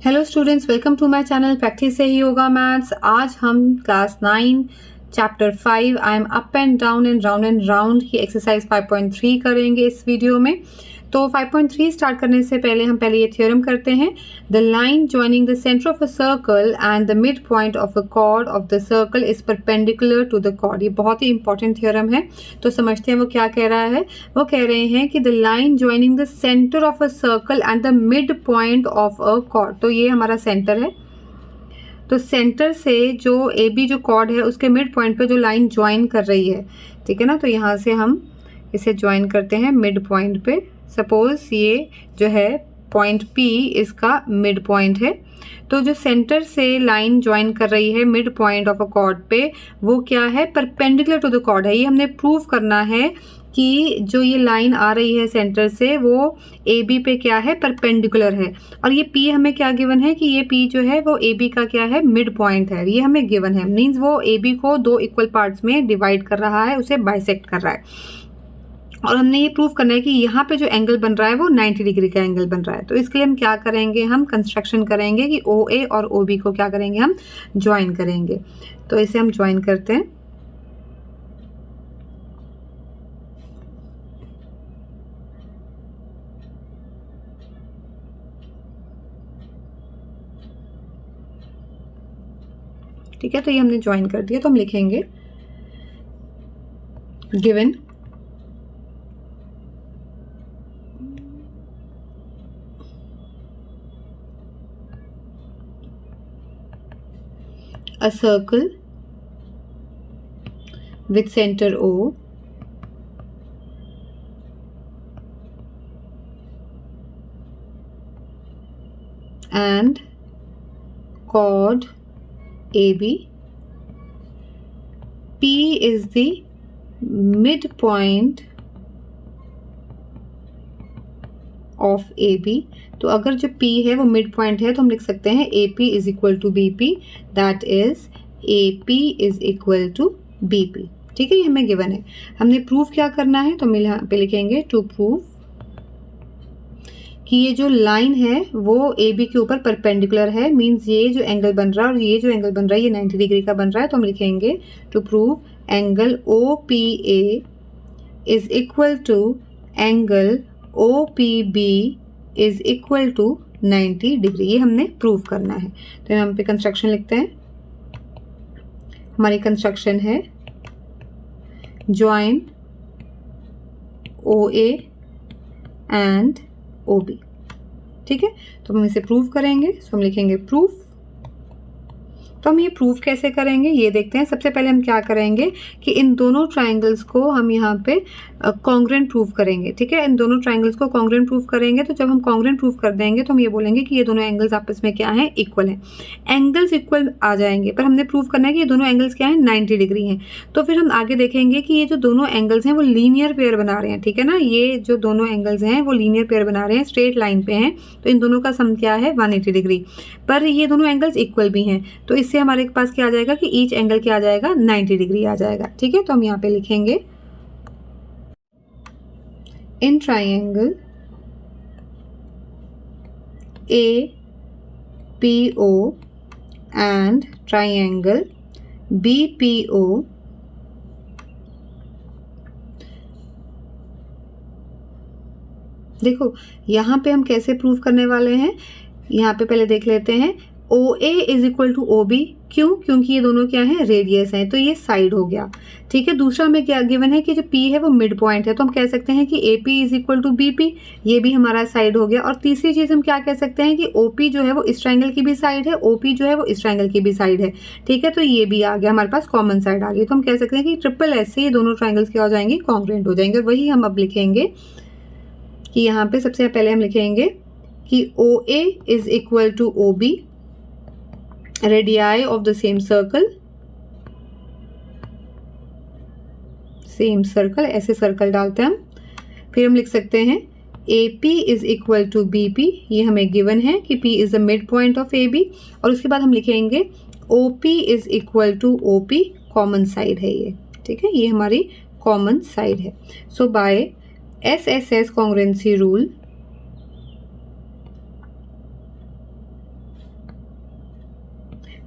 Hello students, welcome to my channel practice से ही होगा मैथ्स। आज हम class 9 chapter 5 I am up and down and round की एक्सरसाइज 5.3 करेंगे इस वीडियो में। तो 5.3 स्टार्ट करने से पहले हम ये थ्योरम करते हैं। The line joining the centre of a circle and the mid point of a chord of the circle is perpendicular to the chord. ये बहुत ही इंपॉर्टेंट थ्योरम है, तो समझते हैं वो क्या कह रहा है। वो कह रहे हैं कि the line joining the centre of a circle and the mid point of a cord, तो ये हमारा सेंटर है। तो सेंटर से जो ए बी जो कॉर्ड है उसके मिड पॉइंट पे जो लाइन ज्वाइन कर रही है, ठीक है ना। तो यहाँ से हम इसे ज्वाइन करते हैं मिड पॉइंट पे। सपोज ये जो है पॉइंट P इसका मिड पॉइंट है। तो जो सेंटर से लाइन ज्वाइन कर रही है mid point of a cord पे, वो क्या है, परपेंडिकुलर टू द कॉर्ड है। ये हमने प्रूव करना है कि जो ये लाइन आ रही है सेंटर से वो ए बी पे क्या है, परपेंडिकुलर है। और ये P हमें क्या गिवन है कि ये P जो है वो ए बी का क्या है, मिड पॉइंट है। ये हमें गिवन है, मीन्स वो ए बी को दो इक्वल पार्ट्स में डिवाइड कर रहा है, उसे बाइसेक्ट कर रहा है। और हमने ये प्रूव करना है कि यहाँ पे जो एंगल बन रहा है वो 90 डिग्री का एंगल बन रहा है। तो इसके लिए हम क्या करेंगे, हम कंस्ट्रक्शन करेंगे कि ओ ए और ओ बी को क्या करेंगे, हम ज्वाइन करेंगे। तो इसे हम ज्वाइन करते हैं। ठीक है, तो ये हमने ज्वाइन कर दिया। तो हम लिखेंगे given a circle with center O and chord AB. P is the midpoint of A B. तो अगर जो P है वो मिड पॉइंट है तो हम लिख सकते हैं A P is equal to B P, that is A P is equal to B P. ठीक है, ये हमें गिवन है। हमने प्रूफ क्या करना है, तो हम यहाँ पे लिखेंगे टू प्रूव कि ये जो लाइन है वो ए बी के ऊपर परपेंडिकुलर है। मीन्स ये जो एंगल बन रहा है और ये जो एंगल बन रहा है ये 90 डिग्री का बन रहा है। तो हम लिखेंगे to prove angle O P A is equal to angle OPB is equal to 90 degree. ये हमने प्रूव करना है। तो यहाँ पे कंस्ट्रक्शन लिखते हैं। हमारी कंस्ट्रक्शन है ज्वाइन OA एंड OB। ठीक है, तो हम इसे प्रूव करेंगे। सो हम लिखेंगे प्रूफ। तो हम ये प्रूफ कैसे करेंगे ये देखते हैं। सबसे पहले हम क्या करेंगे कि इन दोनों ट्राइंगल्स को हम यहाँ पे कॉन्ग्रुएंट प्रूफ करेंगे। ठीक है, इन दोनों ट्राइंगल्स को कॉन्ग्रुएंट प्रूफ करेंगे। तो जब हम कॉन्ग्रुएंट प्रूफ कर देंगे तो हम ये बोलेंगे कि ये दोनों एंगल्स आपस में क्या हैं, इक्वल हैं। एंगल्स इक्वल आ जाएंगे, पर हमने प्रूफ करना है कि ये दोनों एंगल्स क्या हैं, 90 डिग्री हैं। तो फिर हम आगे देखेंगे कि ये जो दोनों एंगल्स हैं वो लीनियर पेयर बना रहे हैं। ठीक है ना, ये जो दोनों एंगल्स हैं वो लीनियर पेयर बना रहे हैं, स्ट्रेट लाइन पे हैं। तो इन दोनों का सम क्या है, 180 डिग्री। पर ये दोनों एंगल्स इक्वल भी हैं, तो इससे हमारे पास क्या आ जाएगा कि ईच एंगल क्या आ जाएगा, 90 डिग्री आ जाएगा। ठीक है, तो हम यहाँ पे लिखेंगे in triangle APO and triangle BPO देखो यहाँ पे हम कैसे प्रूव करने वाले हैं। यहाँ पे पहले देख लेते हैं OA is equal to OB। क्यों, क्योंकि ये दोनों क्या है, रेडियस हैं, तो ये साइड हो गया। ठीक है, दूसरा हमें क्या गिवन है कि जो P है वो मिड पॉइंट है, तो हम कह सकते हैं कि AP is equal to BP, ये भी हमारा साइड हो गया। और तीसरी चीज हम क्या कह सकते हैं कि OP जो है वो इस ट्राइंगल की भी साइड है, OP जो है वो इस ट्राइंगल की भी साइड है। ठीक है, तो ये भी आ गया हमारे पास, कॉमन साइड आ गई। तो हम कह सकते हैं कि ट्रिपल एस से ये दोनों ट्राइंगल्स क्या हो जाएंगे, कॉन्ग्रुएंट हो जाएंगे। और वही हम अब लिखेंगे कि यहाँ पे सबसे पहले हम लिखेंगे कि OA is equal to OB, radii of the same circle, ऐसे सर्कल डालते हैं हम। फिर हम लिख सकते हैं AP is equal to BP, ये हमें गिवन है कि P is the mid point of AB। और उसके बाद हम लिखेंगे OP is equal to OP, common side है ये। ठीक है, ये हमारी कॉमन साइड है। So by SSS congruency rule,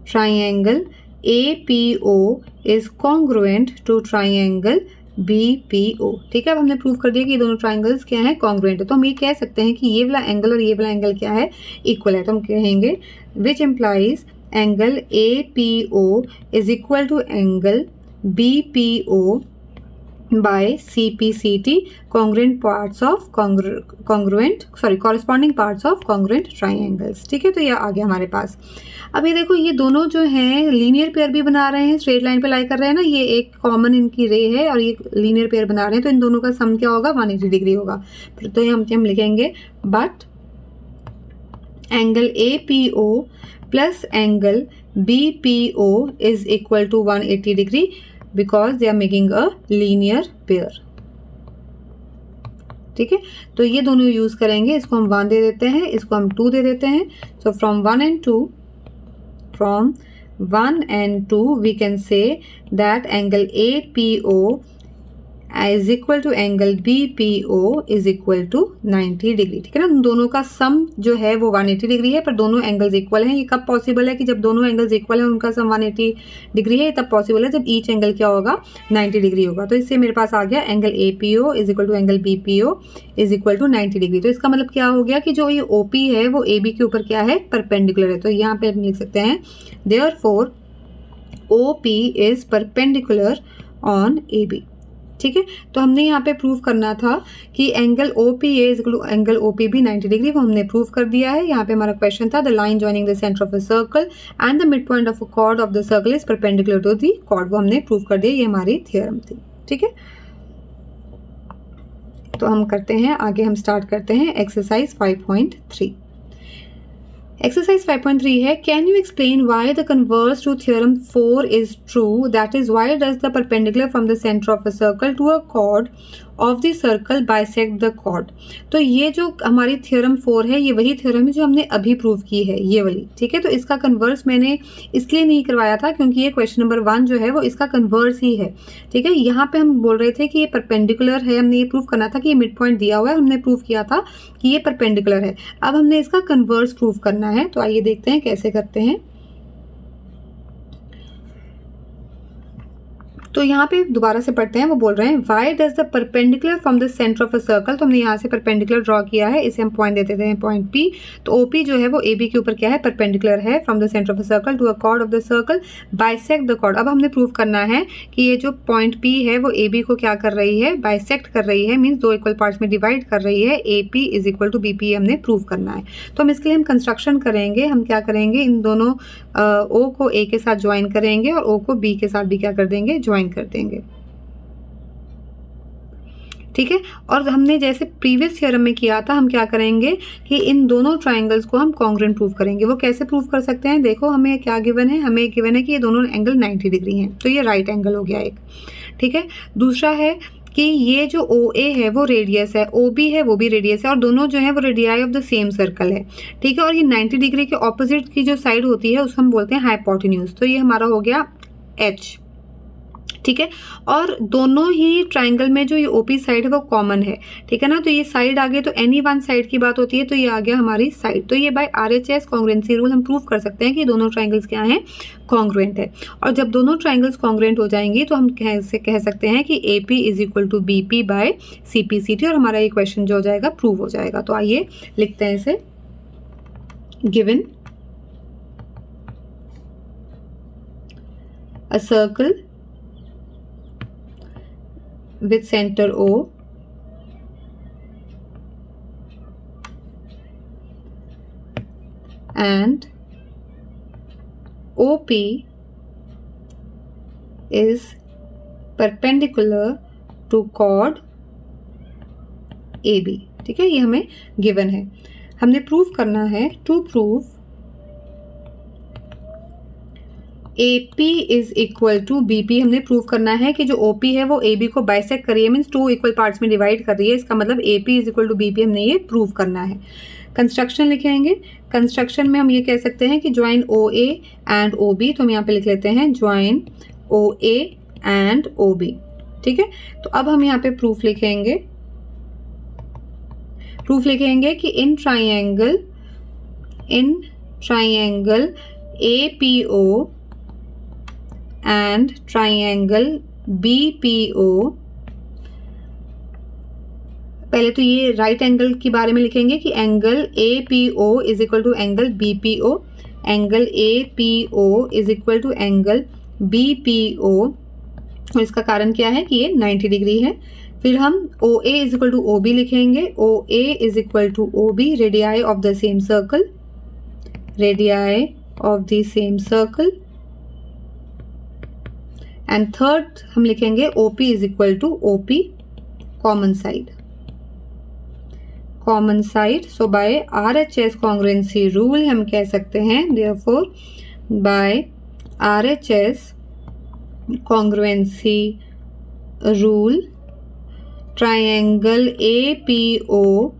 triangle APO is congruent to triangle BPO। ठीक है, अब हमने प्रूव कर दिया कि ये दोनों ट्राइंगल्स क्या हैं, कॉन्ग्रुएंट है। तो हम ये कह सकते हैं कि ये वाला एंगल और ये वाला एंगल क्या है, इक्वल है। तो हम कहेंगे which implies angle APO is equal to angle BPO by CPCT congruent parts of corresponding parts of congruent triangles। ठीक है, तो ये आ गया हमारे पास। अब ये देखो, ये दोनों जो हैं लीनियर पेयर भी बना रहे हैं, स्ट्रेट लाइन पे लाई कर रहे हैं ना, ये एक कॉमन इनकी रे है और ये लीनियर पेयर बना रहे हैं, तो इन दोनों का सम क्या होगा, 180 डिग्री होगा। तो ये हम लिखेंगे but angle APO plus angle BPO is equal to 180 degree because they are making a linear pair. ठीक है, तो ये दोनों यूज करेंगे। इसको हम 1 दे देते हैं, इसको हम 2 दे देते हैं। So from 1 and 2 we can say that angle APO is equal to angle BPO is equal to 90 degree. ठीक है ना, दोनों का सम जो है वो 180 डिग्री है, पर दोनों एंगल्स इक्वल हैं। ये कब पॉसिबल है कि जब दोनों एंगल्स इक्वल हैं, उनका सम 180 डिग्री है, तब पॉसिबल है जब ईच एंगल क्या होगा, 90 डिग्री होगा। तो इससे मेरे पास आ गया angle APO is equal to angle BPO is equal to 90 degree. तो इसका मतलब क्या हो गया कि जो ये OP है वो AB के ऊपर क्या है, परपेंडिकुलर है। तो यहाँ पे हम लिख सकते हैं therefore OP is perpendicular on AB। ठीक है, तो हमने यहाँ पे प्रूव करना था कि angle OPA is equal to angle OPB 90 degree, वो हमने प्रूव कर दिया है। यहाँ पे हमारा क्वेश्चन था the line joining the centre of a circle and the mid point of a chord of the circle is perpendicular to the chord, वो हमने प्रूव कर दिया। ये हमारी थ्योरम थी। ठीक है, तो हम करते हैं आगे, हम स्टार्ट करते हैं एक्सरसाइज 5.3। एक्सरसाइज 5.3 है, can you explain why the converse to theorem 4 is true, that is why does the perpendicular from the centre of a circle to a chord of the circle bisect the chord. तो ये जो हमारी theorem 4 है, ये वही theorem है जो हमने अभी प्रूव की है, ये वाली। ठीक है, तो इसका कन्वर्स मैंने इसलिए नहीं करवाया था क्योंकि ये क्वेश्चन नंबर 1 जो है वो इसका कन्वर्स ही है। ठीक है, यहाँ पे हम बोल रहे थे कि ये परपेंडिकुलर है, हमने ये प्रूव करना था कि ये मिड पॉइंट दिया हुआ है, हमने प्रूव किया था कि ये परपेंडिकुलर है। अब हमने इसका कन्वर्स प्रूव करना है, तो आइए देखते हैं कैसे करते हैं। तो यहाँ पे दोबारा से पढ़ते हैं, वो बोल रहे हैं Y does the perpendicular from the centre of a circle. तो हमने यहाँ से परपेंडिकुलर ड्रॉ किया है, इसे हम पॉइंट दे देते हैं पॉइंट P। तो OP जो है वो AB के ऊपर क्या है, परपेंडिकुलर है from the centre of a circle to a chord of the circle bisect the chord. अब हमने प्रूव करना है कि ये जो पॉइंट P है वो AB को क्या कर रही है, बाइसेक्ट कर रही है, मीन्स 2 इक्वल पार्ट्स में डिवाइड कर रही है। AP is equal to BP हमने प्रूव करना है। तो हम इसके लिए हम कंस्ट्रक्शन करेंगे। हम क्या करेंगे, इन दोनों O को A के साथ ज्वाइन करेंगे और O को B के साथ भी क्या कर देंगे, ज्वाइन कर देंगे। ठीक है, और हमने जैसे प्रीवियस थ्योरम में किया था, हम क्या करेंगे कि इन दोनों ट्राइंगल्स को हम कॉन्ग्रुएंट प्रूव करेंगे। वो कैसे प्रूव कर सकते हैं, देखो हमें क्या गिवन है, हमें गिवन है कि ये दोनों एंगल 90 डिग्री हैं, तो ये राइट एंगल हो गया एक। ठीक है, दूसरा है कि ये जो OA है वो रेडियस है, OB है वो भी रेडियस है, और दोनों जो है वो radii of the same circle है। ठीक है, और ये 90 डिग्री के ऑपोजिट की जो साइड होती है उसको हम बोलते हैं हाइपोटेन्यूज। तो ये हमारा हो गया H। ठीक है, और दोनों ही ट्राइंगल में जो ये OP साइड है वो कॉमन है। ठीक है ना, तो ये साइड आ गई, तो एनी वन साइड की बात होती है, तो ये आ गया हमारी साइड। तो ये बाय RHS कॉन्ग्रुएंसी रूल हम प्रूव कर सकते हैं कि दोनों ट्राइंगल्स क्या हैं, कॉन्ग्रुएंट है। और जब दोनों ट्राइंगल्स कॉन्ग्रुएंट हो जाएंगी तो हम कह सकते हैं कि AP is equal to BP by CPCT, और हमारा ये क्वेश्चन जो हो जाएगा प्रूव हो जाएगा। तो आइए लिखते हैं इसे, given a circle with center O and OP is perpendicular to chord AB। ठीक है, ये हमें गिवन है, हमने प्रूव करना है। To prove AP is equal to BP, हमने प्रूव करना है कि जो OP है वो AB को बाइसेक्ट कर रही है, मीन्स 2 इक्वल पार्ट्स में डिवाइड कर रही है। इसका मतलब AP is equal to BP हमने ये प्रूव करना है। कंस्ट्रक्शन लिखेंगे, कंस्ट्रक्शन में हम ये कह सकते हैं कि ज्वाइन OA एंड OB। तो हम यहाँ पे लिख लेते हैं ज्वाइन OA एंड OB। ठीक है, तो अब हम यहाँ पे प्रूफ लिखेंगे, कि in triangle APO and triangle BPO, पहले तो ये राइट एंगल के बारे में लिखेंगे कि angle APO is equal to angle BPO, angle APO is equal to angle BPO, और इसका कारण क्या है कि ये 90 डिग्री है। फिर हम OA is equal to OB लिखेंगे, OA is equal to OB, radii of the same circle, radii of the same circle. And third हम लिखेंगे OP is equal to OP, common side, common side. So by RHS congruency rule हम कह सकते हैं, therefore by RHS congruency rule triangle APO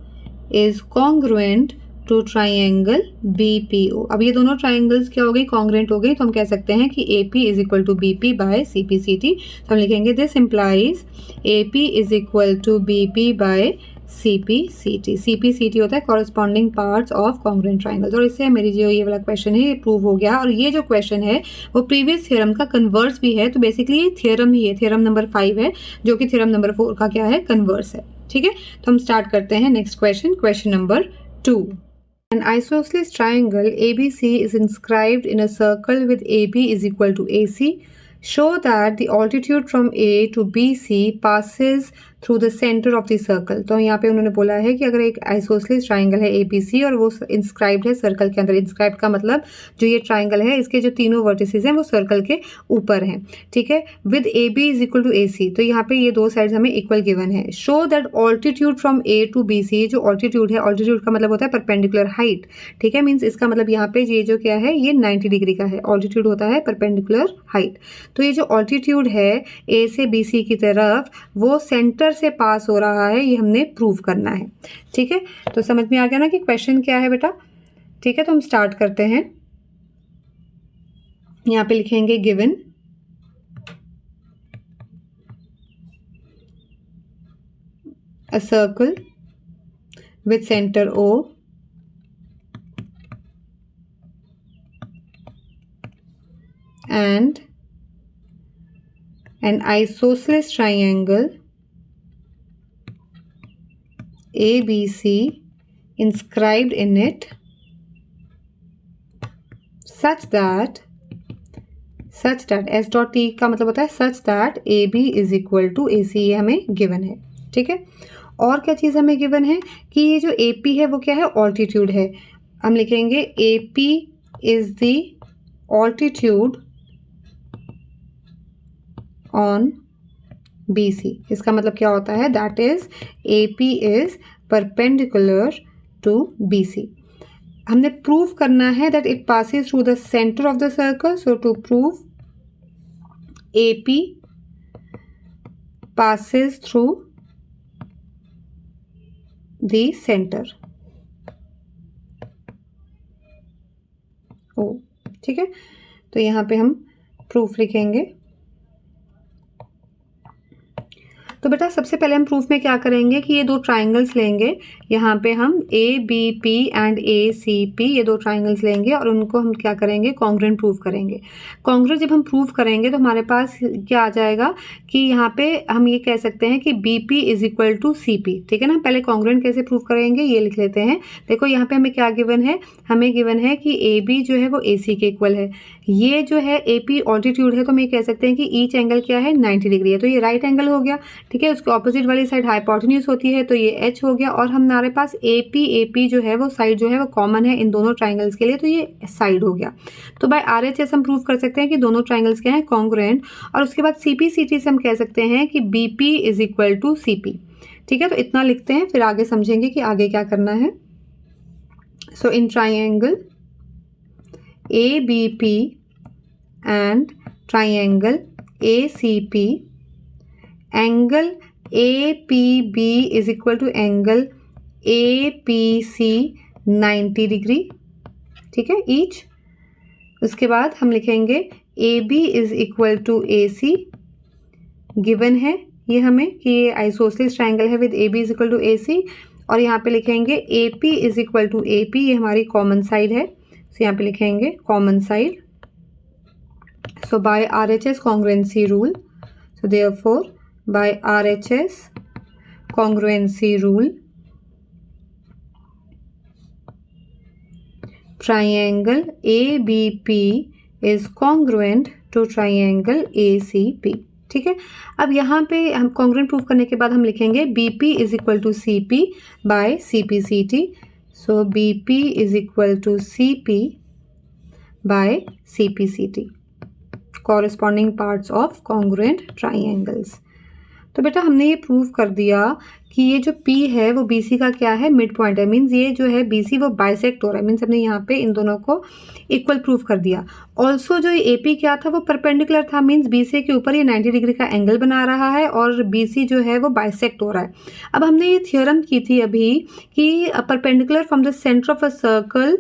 is congruent to triangle BPO। अब ये दोनों triangles क्या हो गई, कॉन्ग्रुएंट हो गई, तो हम कह सकते हैं कि AP is equal to BP by CPCT। तो हम लिखेंगे this implies AP is equal to BP by CPCT। CPCT होता है corresponding parts of congruent triangles. और इससे मेरी जो ये वाला क्वेश्चन है ये प्रूव हो गया। और ये जो क्वेश्चन है वो प्रीवियस थ्योरम का कन्वर्स भी है, तो बेसिकली ये थ्योरम ही है, थ्योरम नंबर 5 है, जो कि थ्योरम नंबर 4 का क्या है, कन्वर्स है। ठीक है, तो हम स्टार्ट करते हैं next question, question number 2। An isosceles triangle ABC is inscribed in a circle with AB is equal to AC. Show that the altitude from A to BC passes through the centre of the circle. तो यहाँ पे उन्होंने बोला है कि अगर एक isosceles triangle है ABC और वो इंस्क्राइब्ड है सर्कल के अंदर, इंस्क्राइब्ड का मतलब जो ये ट्राइंगल है इसके जो तीनों वर्टिसेस हैं वो सर्कल के ऊपर हैं। ठीक है, with AB is equal to AC, तो यहाँ पे ये दो साइड्स हमें इक्वल गिवन है। Show that altitude from A to BC, जो ऑल्टीट्यूड है, ऑल्टीट्यूड का मतलब होता है परपेंडिकुलर हाइट। ठीक है, मीन्स इसका मतलब यहाँ पे ये जो क्या है ये 90 डिग्री का है, ऑल्टीट्यूड होता है परपेंडिकुलर हाइट। तो ये जो ऑल्टीट्यूड है A से BC की तरफ वो सेंटर से पास हो रहा है, ये हमने प्रूव करना है। ठीक है, तो समझ में आ गया ना कि क्वेश्चन क्या है बेटा। ठीक है, तो हम स्टार्ट करते हैं। यहाँ पे लिखेंगे given a circle with center O and an isosceles triangle ABC inscribed in it such that S dot T का मतलब होता है such that AB is equal to AC, ये हमें गिवन है। ठीक है, और क्या चीज़ हमें गिवन है कि ये जो AP है वो क्या है, ऑल्टीट्यूड है। हम लिखेंगे AP is the altitude on BC। इसका मतलब क्या होता है, that is AP is perpendicular to BC। हमने प्रूव करना है that it passes through the centre of the circle. So to prove AP passes through the centre O। ठीक है, तो यहाँ पे हम प्रूफ लिखेंगे। तो बेटा सबसे पहले हम प्रूफ में क्या करेंगे कि ये दो ट्राइंगल्स लेंगे, यहाँ पे हम ABP एंड ACP ये दो ट्राइंगल्स लेंगे और उनको हम क्या करेंगे, कॉन्ग्रुएंट प्रूफ करेंगे। कॉन्ग्रुएंट जब हम प्रूफ करेंगे तो हमारे पास क्या आ जाएगा कि यहाँ पे हम ये कह सकते हैं कि BP is equal to CP। ठीक है ना, पहले कॉन्ग्रुएंट कैसे प्रूफ करेंगे ये लिख लेते हैं। देखो यहाँ पे हमें क्या गिवन है, हमें गिवन है कि AB जो है वो AC के इक्वल है। ये जो है AP ऑल्टीट्यूड है, तो हम ये कह सकते हैं कि ईच एंगल क्या है, 90 डिग्री है, तो ये राइट एंगल हो गया। ठीक है, उसके ऑपोजिट वाली साइड हाइपोटेन्यूज होती है, तो ये H हो गया। और हमारे पास AP जो है वो साइड जो है वो कॉमन है इन दोनों ट्राइंगल्स के लिए, तो ये साइड हो गया। तो बाय RHS हम प्रूव कर सकते हैं कि दोनों ट्राइंगल्स क्या हैं, कॉन्ग्रुएंट। और उसके बाद CPCT से हम कह सकते हैं कि BP is equal to CP। ठीक है, तो इतना लिखते हैं, फिर आगे समझेंगे कि आगे क्या करना है। So in triangle ABP and triangle ACP, angle APB is equal to angle APC 90 degree. ठीक है, ईच। उसके बाद हम लिखेंगे AB is equal to AC, given है ये हमें कि ये आइसोसेलेस ट्राइंगल है with AB is equal to AC। और यहाँ पे लिखेंगे AP is equal to AP, ये हमारी कॉमन साइड है। सो यहाँ पे लिखेंगे common side. So by RHS congruency rule, so therefore by RHS congruency rule, triangle ABP is congruent to triangle ACP. ठीक है. अब यहाँ पे हम कॉन्ग्रुएंट प्रूफ करने के बाद हम लिखेंगे BP is equal to CP by CPCT. So BP is equal to CP by CPCT, corresponding parts of congruent triangles. तो बेटा हमने ये प्रूव कर दिया कि ये जो P है वो BC का क्या है, मिड पॉइंट है. मीन्स ये जो है BC वो बाइसेक्ट हो रहा है. मीन्स हमने यहाँ पे इन दोनों को इक्वल प्रूफ कर दिया. ऑल्सो जो ये AP क्या था वो परपेंडिकुलर था. मीन्स BC के ऊपर ये 90 डिग्री का एंगल बना रहा है और BC जो है वो बाइसेक्ट हो रहा है. अब हमने ये थियोरम की थी अभी कि perpendicular from the centre of a circle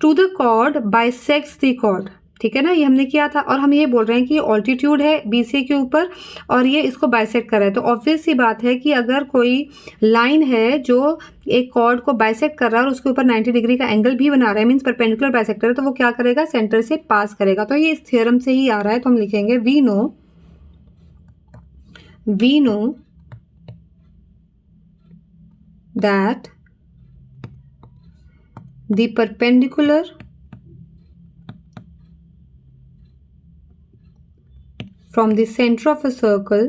to the chord bisects the chord. ठीक है ना, ये हमने किया था. और हम ये बोल रहे हैं कि ये ऑल्टीट्यूड है BC के ऊपर और ये इसको बाइसेक्ट कर रहा है. तो ऑब्वियस सी बात है कि अगर कोई लाइन है जो एक कॉर्ड को बाइसेक्ट कर रहा है और उसके ऊपर 90 डिग्री का एंगल भी बना रहा है, मीन्स परपेंडिकुलर बाइसेक्टर है, तो वो क्या करेगा, सेंटर से पास करेगा. तो ये इस थ्योरम से ही आ रहा है. तो हम लिखेंगे we know that the perpendicular from the center of a circle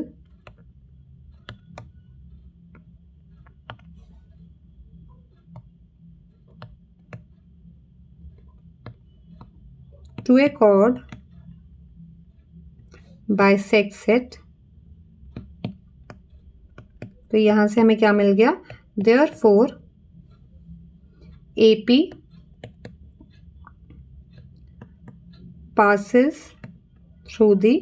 to a chord bisects it. तो यहां से हमें क्या मिल गया, therefore AP passes through the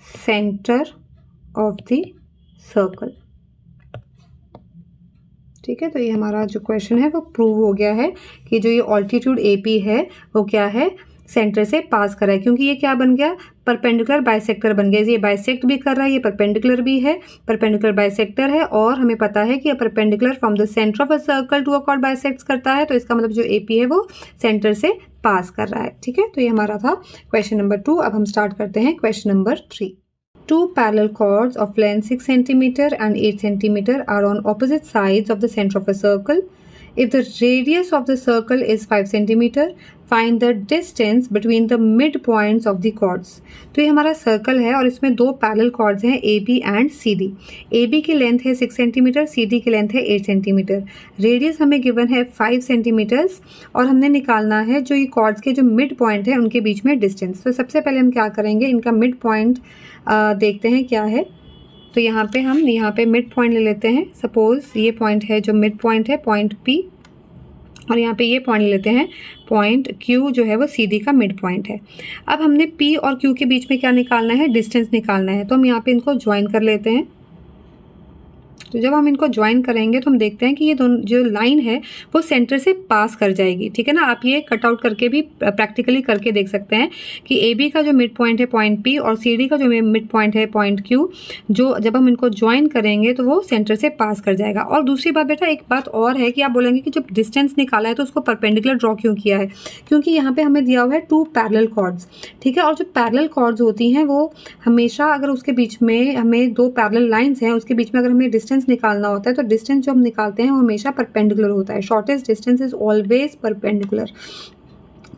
centre of the circle. ठीक है, तो ये हमारा जो क्वेश्चन है वो प्रूव हो गया है कि जो ये ऑल्टीट्यूड AP है वो क्या है, सेंटर से पास कर रहा है. क्योंकि ये क्या बन गया, परपेंडिकुलर बाइसेक्टर बन गया. ये बाइसेक्ट भी कर रहा है, ये परपेंडिकुलर भी है, परपेंडिकुलर बाइसेक्टर है. और हमें पता है कि perpendicular from the centre of a circle to a chord bisects करता है. तो इसका मतलब जो AP है वो सेंटर से पास कर रहा है. ठीक है, तो ये हमारा था क्वेश्चन नंबर 2. अब हम स्टार्ट करते हैं question number 3. Two parallel chords of length 6 cm and 8 cm are on opposite sides of the center of a circle. If the radius of the circle is 5 cm, find the distance between the midpoints of the chords. तो ये हमारा circle है और इसमें दो parallel chords हैं AB and CD. AB की length है 6 सेंटीमीटर, CD की लेंथ है 8 सेंटीमीटर. रेडियस हमें गिवन है 5 सेंटीमीटर्स और हमने निकालना है जो ये कॉर्ड्स के जो मिड पॉइंट है उनके बीच में डिस्टेंस. तो सबसे पहले हम क्या करेंगे, इनका मिड पॉइंट देखते हैं क्या है. तो यहाँ पे हम मिड पॉइंट ले लेते हैं. सपोज ये पॉइंट है जो मिड पॉइंट है, पॉइंट P, और यहाँ पे ये पॉइंट लेते हैं पॉइंट Q जो है वो CD का मिड पॉइंट है. अब हमने P और Q के बीच में क्या निकालना है, डिस्टेंस निकालना है. तो हम यहाँ पे इनको ज्वाइन कर लेते हैं. तो जब हम इनको ज्वाइन करेंगे तो हम देखते हैं कि ये दोनों जो लाइन है वो सेंटर से पास कर जाएगी. ठीक है ना, आप ये कट आउट करके भी प्रैक्टिकली करके देख सकते हैं कि AB का जो मिड पॉइंट है पॉइंट P और CD का जो मिड पॉइंट है पॉइंट Q, जो जब हम इनको ज्वाइन करेंगे तो वो सेंटर से पास कर जाएगा. और दूसरी बात बेटा, एक बात और है कि आप बोलेंगे कि जब डिस्टेंस निकाला है तो उसको परपेंडिकुलर ड्रॉ क्यों किया है, क्योंकि यहाँ पे हमें दिया हुआ है 2 पैरेलल कॉर्ड्स. ठीक है, और जो पैरेलल कॉर्ड्स होती हैं वो हमेशा, अगर उसके बीच में हमें 2 पैरेलल लाइन्स हैं उसके बीच में अगर हमें डिस्टेंस निकालना होता है तो डिस्टेंस जो हम निकालते हैं वो हमेशा परपेंडिकुलर होता है. Shortest distance is always perpendicular.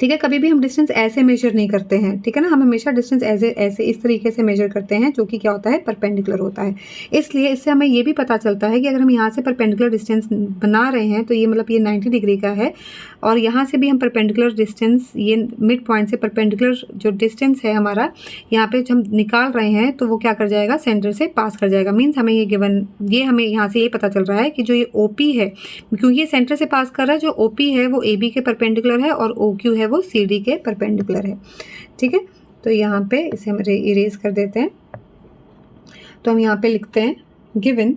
ठीक है, कभी भी हम डिस्टेंस ऐसे मेजर नहीं करते हैं. ठीक है ना, हम हमेशा डिस्टेंस ऐसे इस तरीके से मेजर करते हैं जो कि क्या होता है, परपेंडिकुलर होता है. इसलिए इससे हमें ये भी पता चलता है कि अगर हम यहाँ से परपेंडिकुलर डिस्टेंस बना रहे हैं तो ये मतलब ये 90 डिग्री का है और यहाँ से भी हम परपेंडिकुलर डिस्टेंस, ये मिड पॉइंट से परपेंडिकुलर जो डिस्टेंस है हमारा यहाँ पे जो हम निकाल रहे हैं तो वो क्या कर जाएगा, सेंटर से पास कर जाएगा. मीन्स हमें ये गिवन, ये हमें यहाँ से ये पता चल रहा है कि जो ये OP है, क्योंकि ये सेंटर से पास कर रहा है, जो OP है वो AB के परपेंडिकुलर है और OQ है वो CD के परपेंडिकुलर है. ठीक है, तो यहाँ पे इसे हम इरेज कर देते हैं. तो हम यहाँ पे लिखते हैं given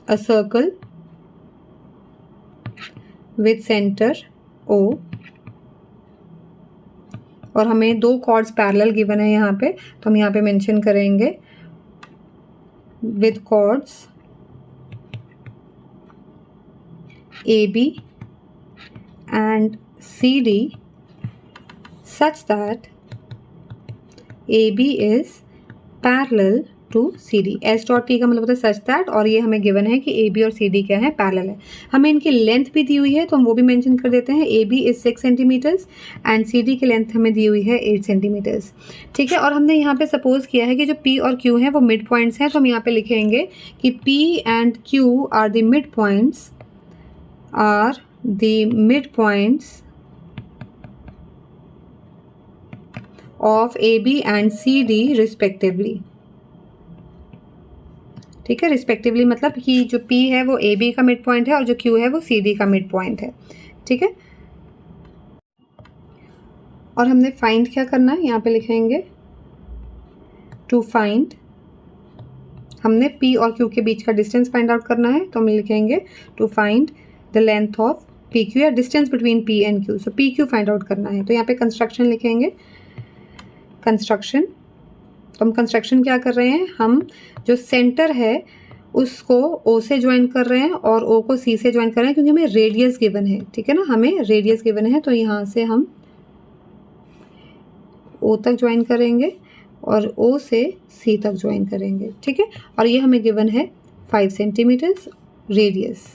a circle with centre O, और हमें 2 कॉर्ड्स पैरेलल गिवन है यहाँ पे. तो हम यहाँ पे मेंशन करेंगे with chords AB and CD such that AB is parallel to CD। S dot T का मतलब होता है सच दैट, और ये हमें गिवन है कि AB और CD क्या है, पैरेलल है। हमें इनकी लेंथ भी दी हुई है तो हम वो भी मेंशन कर देते हैं। AB is 6 centimetres and CD की लेंथ हमें दी हुई है 8 सेंटीमीटर्स। ठीक है, और हमने यहाँ पे सपोज किया है कि जो P और Q हैं वो मिड पॉइंट्स हैं, तो हम यहाँ पे लिखेंगे कि P and Q are the mid points, are the mid points of AB and CD respectively. ठीक है, रिस्पेक्टिवली मतलब कि जो P है वो AB का मिड पॉइंट है और जो Q है वो CD का मिड पॉइंट है। ठीक है, और हमने फाइंड क्या करना है, यहाँ पे लिखेंगे टू फाइंड, हमने P और Q के बीच का डिस्टेंस फाइंड आउट करना है, तो हम लिखेंगे to find the length of PQ या distance between P and Q। So PQ find out करना है, तो यहाँ पे कंस्ट्रक्शन लिखेंगे, कंस्ट्रक्शन। तो हम कंस्ट्रक्शन क्या कर रहे हैं, हम जो सेंटर है उसको O से ज्वाइन कर रहे हैं और O को C से ज्वाइन कर रहे हैं, क्योंकि हमें रेडियस गिवन है। ठीक है ना, हमें रेडियस गिवन है, तो यहाँ से हम O तक ज्वाइन करेंगे और O से C तक ज्वाइन करेंगे। ठीक है, और ये हमें गिवन है 5 सेंटीमीटर्स रेडियस।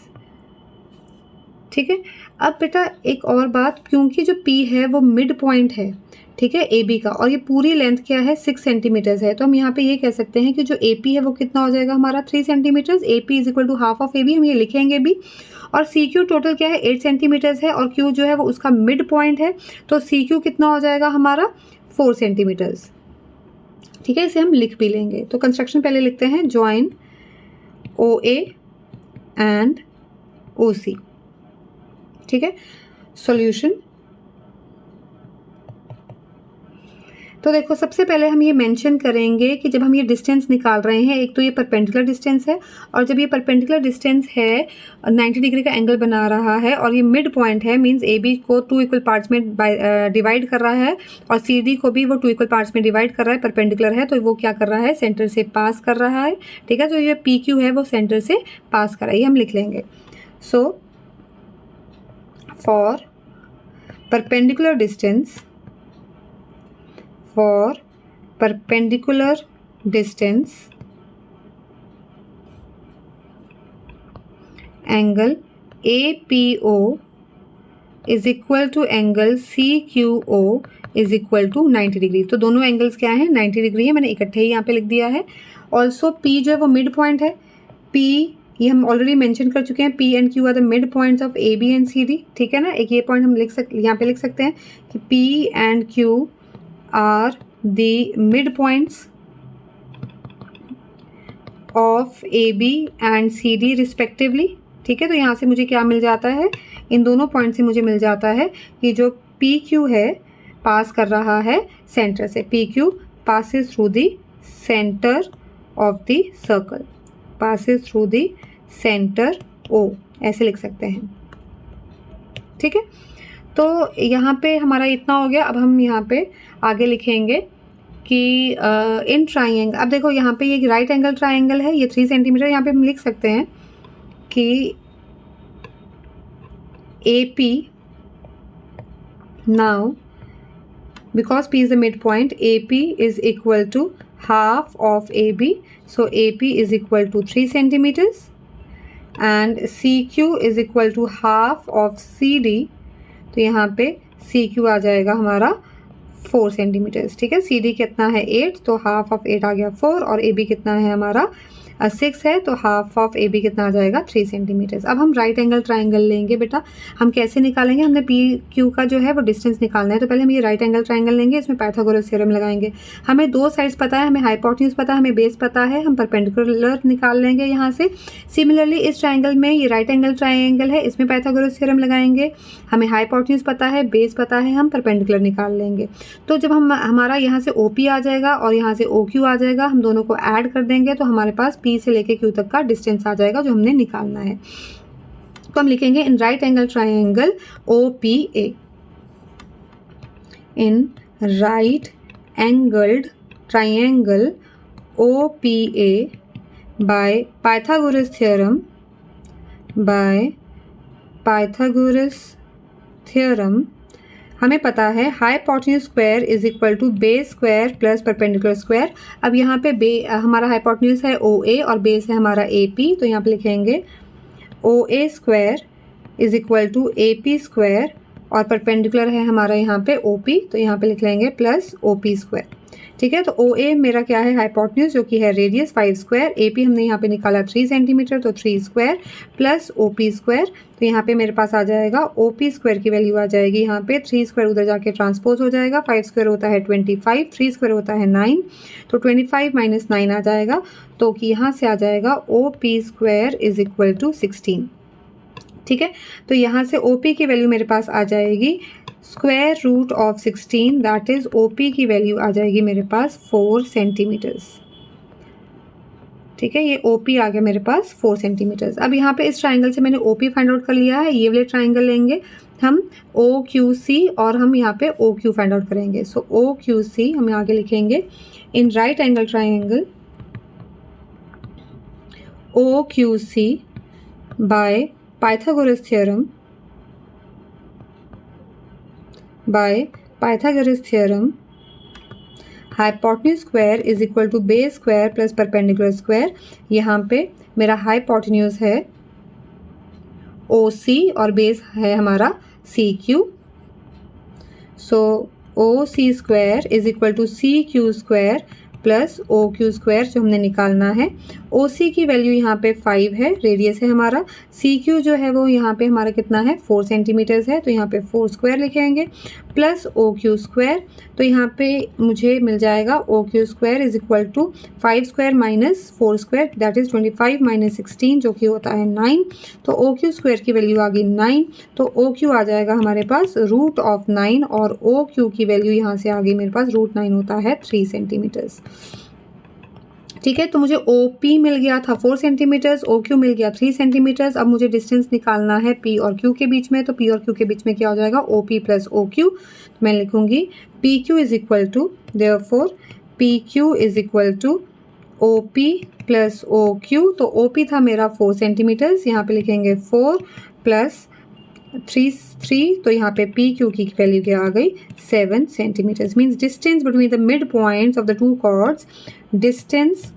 ठीक है, अब बेटा एक और बात, क्योंकि जो P है वो मिड पॉइंट है, ठीक है, AB का, और ये पूरी लेंथ क्या है 6 सेंटीमीटर्स है, तो हम यहाँ पे ये कह सकते हैं कि जो AP है वो कितना हो जाएगा हमारा 3 centimetres. AP is equal to half of AB, हम ये लिखेंगे भी। और CQ टोटल क्या है 8 सेंटीमीटर्स है, और Q जो है वो उसका मिड पॉइंट है, तो CQ कितना हो जाएगा हमारा 4 सेंटीमीटर्स। ठीक है, इसे हम लिख भी लेंगे। तो कंस्ट्रक्शन पहले लिखते हैं, ज्वाइन OA एंड OC। ठीक है, सॉल्यूशन। तो देखो सबसे पहले हम ये मेंशन करेंगे कि जब हम ये डिस्टेंस निकाल रहे हैं, एक तो ये परपेंडिकुलर डिस्टेंस है, और जब ये परपेंडिकुलर डिस्टेंस है 90 डिग्री का एंगल बना रहा है और ये मिड पॉइंट है, मींस AB को 2 इक्वल पार्ट्स में डिवाइड कर रहा है और CD को भी वो 2 इक्वल पार्ट्स में डिवाइड कर रहा है, परपेंडिकुलर है, तो वो क्या कर रहा है, सेंटर से पास कर रहा है। ठीक है, तो ये PQ है वो सेंटर से पास कर रहा है, ये हम लिख लेंगे। So for perpendicular distance, for perpendicular distance, angle APO is equal to angle CQO is equal to 90 degree. तो दोनों एंगल्स क्या हैं 90 डिग्री है, मैंने इकट्ठे ही यहाँ पे लिख दिया है। ऑल्सो P जो है वो मिड पॉइंट है, P ये हम ऑलरेडी मेंशन कर चुके हैं, P and Q are the mid points of AB and CD। ठीक है ना, एक ये पॉइंट हम यहाँ पे लिख सकते हैं कि P and Q are the midpoints of AB and CD respectively। ठीक है, तो यहाँ से मुझे क्या मिल जाता है, इन दोनों पॉइंट से मुझे मिल जाता है कि जो PQ है पास कर रहा है सेंटर से, PQ passes through the center of the circle, passes through the center O, ऐसे लिख सकते हैं। ठीक है, तो यहाँ पे हमारा इतना हो गया। अब हम यहाँ पे आगे लिखेंगे कि इन ट्राइंगल, अब देखो यहाँ पे ये राइट एंगल ट्राइंगल है, ये 3 सेंटीमीटर, यहाँ पे हम लिख सकते हैं कि AP now because P is the mid point, AP is equal to half of AB, so AP is equal to 3 centimetres and CQ is equal to half of CD, तो यहाँ पे CQ आ जाएगा हमारा 4 सेंटीमीटर्स। ठीक है, CD कितना है 8, तो हाफ ऑफ 8 आ गया 4, और AB कितना है हमारा 6 है, तो हाफ ऑफ AB कितना आ जाएगा 3 सेंटीमीटर्स। अब हम राइट एंगल ट्राइंगल लेंगे बेटा, हम कैसे निकालेंगे, हमने PQ का जो है वो डिस्टेंस निकालना है, तो पहले हम ये राइट एंगल ट्राइंगल लेंगे, इसमें पाइथागोरस थ्योरम लगाएंगे। हमें 2 साइड्स पता है, हमें हाइपोटेन्यूज पता है, हमें बेस पता है, हम परपेंडिकुलर निकाल लेंगे यहाँ से। सिमिलरली इस ट्राइंगल में ये राइट एंगल ट्राइंगल है, इसमें पाइथागोरस थ्योरम लगाएंगे, हमें हाइपोटेन्यूज पता है, बेस पता है, हम परपेंडिकुलर निकाल लेंगे। तो जब हमारा यहाँ से OP आ जाएगा और यहाँ से OQ आ जाएगा, हम दोनों को ऐड कर देंगे, तो हमारे पास P से लेके Q तक का डिस्टेंस आ जाएगा जो हमने निकालना है। तो हम लिखेंगे in right angle triangle OPA, in right angled triangle OPA by Pythagoras theorem, by Pythagoras theorem हमें पता है hypotenuse square is equal to base square plus perpendicular square. अब यहाँ पे हमारा हाइपोटेन्यूज है OA और बेस है हमारा AP, तो यहाँ पे लिखेंगे OA square is equal to AP square और परपेंडिकुलर है हमारा यहाँ पे OP, तो यहाँ पे लिख लेंगे प्लस OP स्क्वायर। ठीक है, तो OA मेरा क्या है हाइपोटेन्यूज जो कि है रेडियस 5 स्क्वायर, AP हमने यहाँ पे निकाला 3 सेंटीमीटर तो 3 स्क्वायर प्लस OP स्क्वायर, तो यहाँ पे मेरे पास आ जाएगा OP स्क्वायर की वैल्यू आ जाएगी यहाँ पे 3 स्क्वायर उधर जाके ट्रांसपोज हो जाएगा, 5 स्क्वायर होता है 25, 3 स्क्वायर होता है 9, तो 25 माइनस 9 आ जाएगा, तो कि यहाँ से आ जाएगा OP square is equal to 16। ठीक है, तो यहाँ से OP की वैल्यू मेरे पास आ जाएगी square root of 16, that is OP की वैल्यू आ जाएगी मेरे पास 4 सेंटीमीटर्स। ठीक है, ये OP आ गया मेरे पास 4 सेंटीमीटर्स। अब यहाँ पे इस ट्राइंगल से मैंने OP फाइंड आउट कर लिया है, ये वाले ट्राइंगल लेंगे हम OQC और हम यहाँ पे OQ फाइंड आउट करेंगे। सो OQC हम आगे लिखेंगे in right angle triangle OQC by Pythagoras theorem hypotenuse square is equal to base square plus perpendicular square। यहाँ पे मेरा hypotenuse है OC और base है हमारा CQ, so OC square is equal to CQ square plus OQ square जो हमने निकालना है। OC की वैल्यू यहाँ पे 5 है, रेडियस है हमारा, CQ जो है वो यहाँ पे हमारा कितना है 4 सेंटीमीटर्स है, तो यहाँ पे 4 स्क्वायर लिखेंगे प्लस OQ स्क्वायर, तो यहाँ पे मुझे मिल जाएगा OQ square is equal to 5 square minus 4 square that is 25 minus 16 जो कि होता है 9, तो OQ स्क्वायर की वैल्यू आ गई 9, तो OQ आ जाएगा हमारे पास रूट ऑफ 9 और OQ की वैल्यू यहाँ से आ गई मेरे पास रूट 9 होता है 3 सेंटीमीटर्स। ठीक है, तो मुझे OP मिल गया था 4 सेंटीमीटर्स, OQ मिल गया 3 सेंटीमीटर्स। अब मुझे डिस्टेंस निकालना है P और Q के बीच में, तो P और Q के बीच में क्या हो जाएगा OP प्लस OQ, तो मैं लिखूंगी PQ is equal to therefore PQ is equal to OP plus OQ, तो OP था मेरा 4 सेंटीमीटर्स, यहाँ पे लिखेंगे 4 प्लस 3, तो यहाँ पे PQ की वैल्यू क्या आ गई 7 centimetres. Means distance between the mid points of the two chords, distance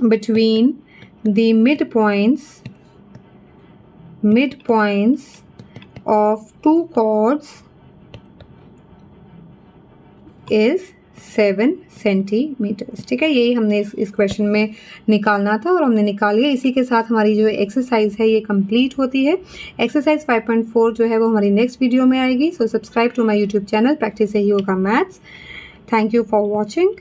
between the mid points of two chords is 7 centimetres. ठीक है, यही हमने इस क्वेश्चन में निकालना था और हमने निकाल लिया। इसी के साथ हमारी जो एक्सरसाइज है ये कंप्लीट होती है। एक्सरसाइज 5.4 जो है वो हमारी नेक्स्ट वीडियो में आएगी। So subscribe to my YouTube channel practice से ही होगा maths. Thank you for watching.